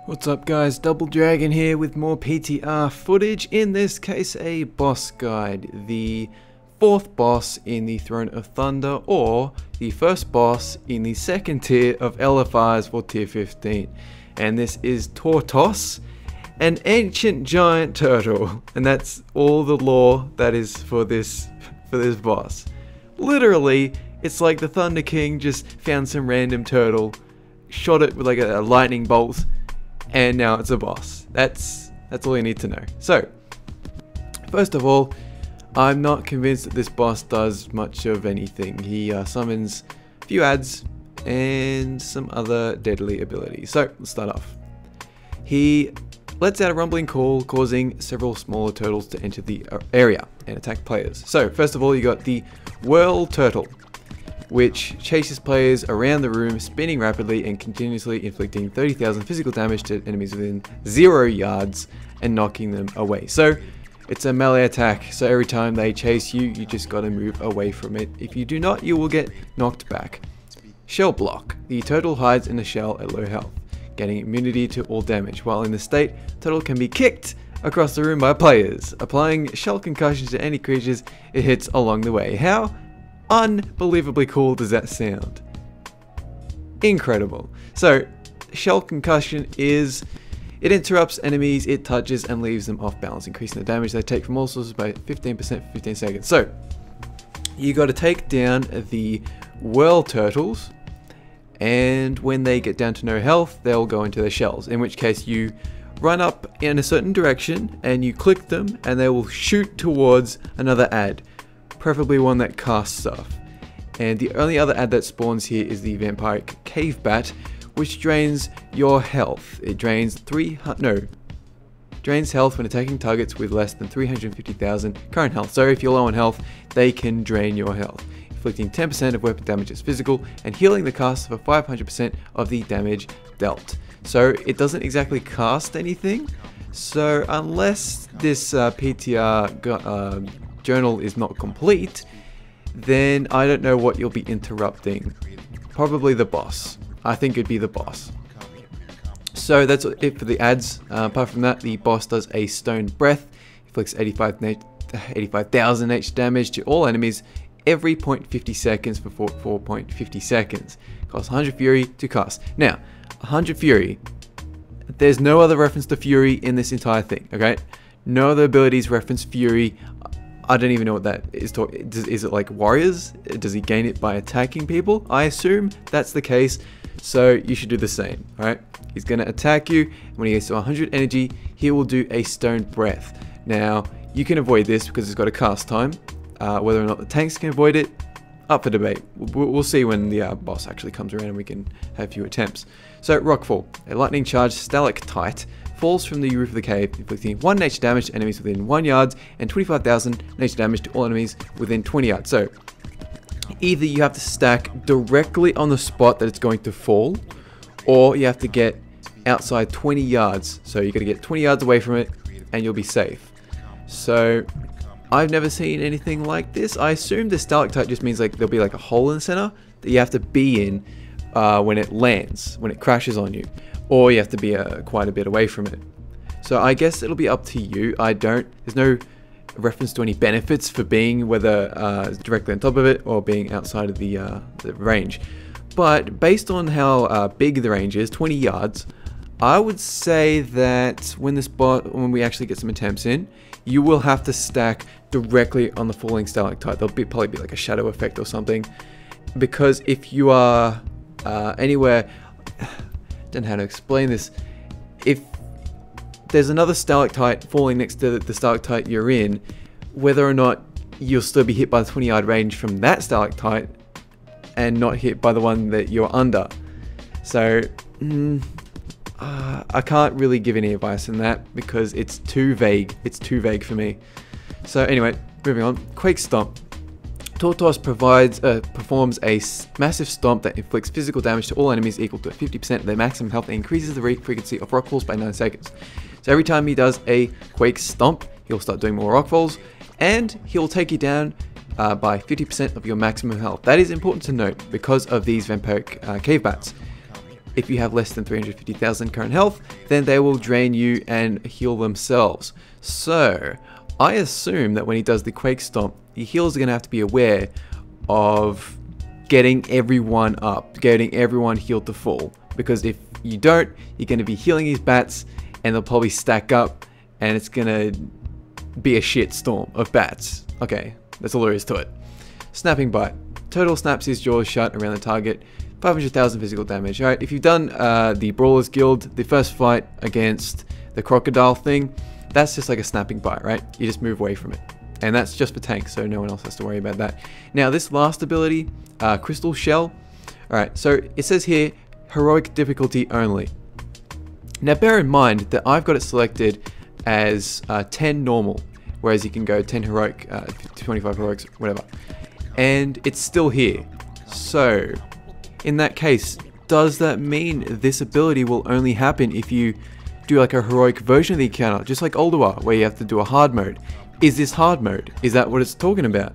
What's up guys, Double Dragon here with more PTR footage, in this case a boss guide, the fourth boss in the Throne of Thunder, or the first boss in the second tier of LFRs for tier 15. And this is Tortos, an ancient giant turtle, and that's all the lore that is for this boss. Literally, it's like the Thunder King just found some random turtle, shot it with like a lightning bolt, and now it's a boss. That's all you need to know. So, first of all, I'm not convinced that this boss does much of anything. He summons a few ads and some other deadly abilities. So, let's start off. He lets out a rumbling call, causing several smaller turtles to enter the area and attack players. So, first of all, you got the Whirl Turtle, which chases players around the room, spinning rapidly and continuously inflicting 30,000 physical damage to enemies within 0 yards and knocking them away. So it's a melee attack, so every time they chase you, you just gotta move away from it. If you do not, you will get knocked back. Shell Block. The turtle hides in a shell at low health, getting immunity to all damage. While in this state, turtle can be kicked across the room by players, applying shell concussions to any creatures it hits along the way. How unbelievably cool does that sound? Incredible. So, shell concussion is, it interrupts enemies it touches and leaves them off balance, increasing the damage they take from all sources by 15% for 15 seconds. So, you got to take down the Whirl Turtles, and when they get down to no health, they'll go into their shells, in which case you run up in a certain direction and you click them and they will shoot towards another ad, preferably one that casts stuff. And the only other ad that spawns here is the Vampiric Cave Bat, which drains your health. It drains health when attacking targets with less than 350,000 current health. So if you're low on health, they can drain your health, inflicting 10% of weapon damage as physical and healing the caster for 500% of the damage dealt. So it doesn't exactly cast anything. So unless this PTR journal is not complete, then I don't know what you'll be interrupting. Probably the boss. I think it'd be the boss. So that's it for the ads. Apart from that, the boss does a Stone Breath, inflicts 85,000 H damage to all enemies every 0.50 seconds for 4.50 seconds. Costs 100 Fury to cast. Now, 100 Fury. There's no other reference to Fury in this entire thing, okay? No other abilities reference Fury. I don't even know what that is. Is it like warriors? Does he gain it by attacking people? I assume that's the case, so you should do the same, alright? He's going to attack you, and when he gets to 100 energy, he will do a Stone Breath. Now, you can avoid this because it's got a cast time. Whether or not the tanks can avoid it, up for debate. We'll see when the boss actually comes around and we can have a few attempts. So, Rockfall. A lightning charged stalactite falls from the roof of the cave, inflicting 1 nature damage to enemies within 1 yard and 25,000 nature damage to all enemies within 20 yards. So, either you have to stack directly on the spot that it's going to fall, or you have to get outside 20 yards. So, you got to get 20 yards away from it, and you'll be safe. So, I've never seen anything like this. I assume the stalactite just means like there'll be like a hole in the center that you have to be in when it lands, when it crashes on you. Or you have to be quite a bit away from it. So I guess it'll be up to you. There's no reference to any benefits for being whether directly on top of it or being outside of the range. But based on how big the range is, 20 yards, I would say that when we actually get some attempts in, you will have to stack directly on the falling stalactite. There'll probably be like a shadow effect or something. Because if you are anywhere, don't know how to explain this. If there's another stalactite falling next to the stalactite you're in, whether or not you'll still be hit by the 20-yard range from that stalactite and not hit by the one that you're under. So, I can't really give any advice on that because it's too vague. It's too vague for me. So anyway, moving on. Quake Stomp. Tortos performs a massive stomp that inflicts physical damage to all enemies equal to 50% of their maximum health and increases the frequency of rock falls by 9 seconds. So every time he does a Quake Stomp, he'll start doing more rock falls, and he'll take you down by 50% of your maximum health. That is important to note because of these Vampiric Cave Bats. if you have less than 350,000 current health, then they will drain you and heal themselves. So I assume that when he does the Quake Stomp, the healers are going to have to be aware of getting everyone up, getting everyone healed to full. Because if you don't, you're going to be healing these bats and they'll probably stack up and it's going to be a shit storm of bats. Okay, that's all there is to it. Snapping Bite. Total snaps his jaws shut around the target. 500,000 physical damage. Alright, if you've done the Brawlers Guild, the first fight against the crocodile thing, that's just like a snapping bite, right? You just move away from it. And that's just for tanks, so no one else has to worry about that. Now, this last ability, Crystal Shell. Alright, so it says here, heroic difficulty only. Now, bear in mind that I've got it selected as 10 normal, whereas you can go 10 heroic, 25 heroics, whatever. And it's still here. So, in that case, does that mean this ability will only happen if you do like a heroic version of the encounter, just like Ulduar, where you have to do a hard mode? Is this hard mode? Is that what it's talking about?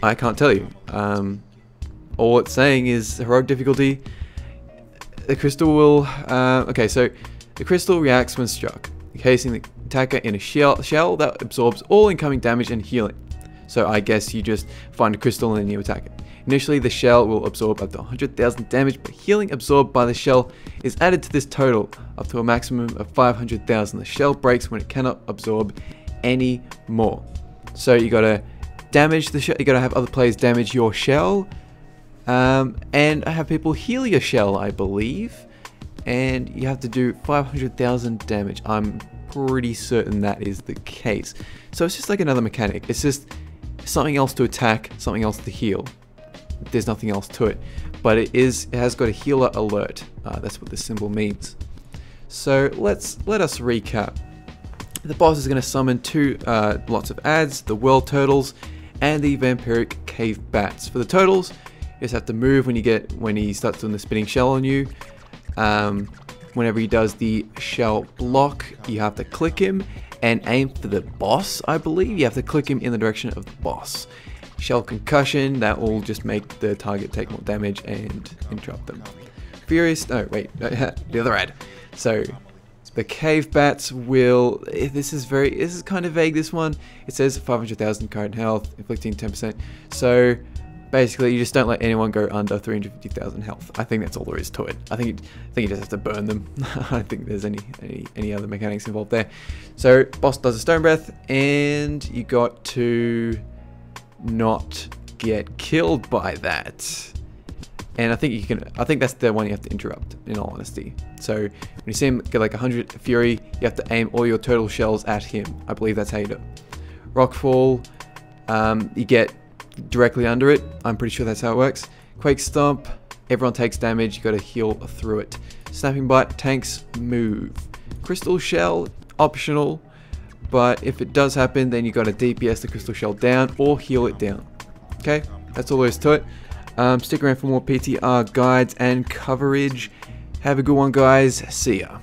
I can't tell you. All it's saying is heroic difficulty. The crystal will... okay, so the crystal reacts when struck, encasing the attacker in a shell that absorbs all incoming damage and healing. So I guess you just find a crystal and then you attack it. Initially, the shell will absorb up to 100,000 damage, but healing absorbed by the shell is added to this total, up to a maximum of 500,000. The shell breaks when it cannot absorb any more. So you gotta damage the shell, you gotta have other players damage your shell, and have people heal your shell, I believe. And you have to do 500,000 damage. I'm pretty certain that is the case. So it's just like another mechanic. It's just something else to attack, something else to heal. There's nothing else to it, but it has got a healer alert. That's what this symbol means. So let us recap. The boss is going to summon two lots of ads, the world turtles and the vampiric cave bats. For the turtles, you just have to move when he starts doing the spinning shell on you. Whenever he does the shell block, you have to click him and aim for the boss. I believe you have to click him in the direction of the boss. Shell concussion, that will just make the target take more damage and interrupt them. Furious, no wait, the other ad. So the cave bats will, this is kind of vague, this one. It says 500,000 current health, inflicting 10%. So basically you just don't let anyone go under 350,000 health. I think that's all there is to it. I think you just have to burn them. I don't think there's any other mechanics involved there. So boss does a stone breath and you got to not get killed by that. And I think that's the one you have to interrupt, in all honesty. So when you see him get like 100 fury, you have to aim all your turtle shells at him. I believe that's how you do it. Rockfall, you get directly under it. I'm pretty sure that's how it works. Quake Stomp, everyone takes damage, you gotta heal through it. Snapping Bite, tanks move. Crystal Shell, optional. But if it does happen, then you got to DPS the crystal shell down or heal it down. Okay, that's all there is to it. Stick around for more PTR guides and coverage. Have a good one, guys. See ya.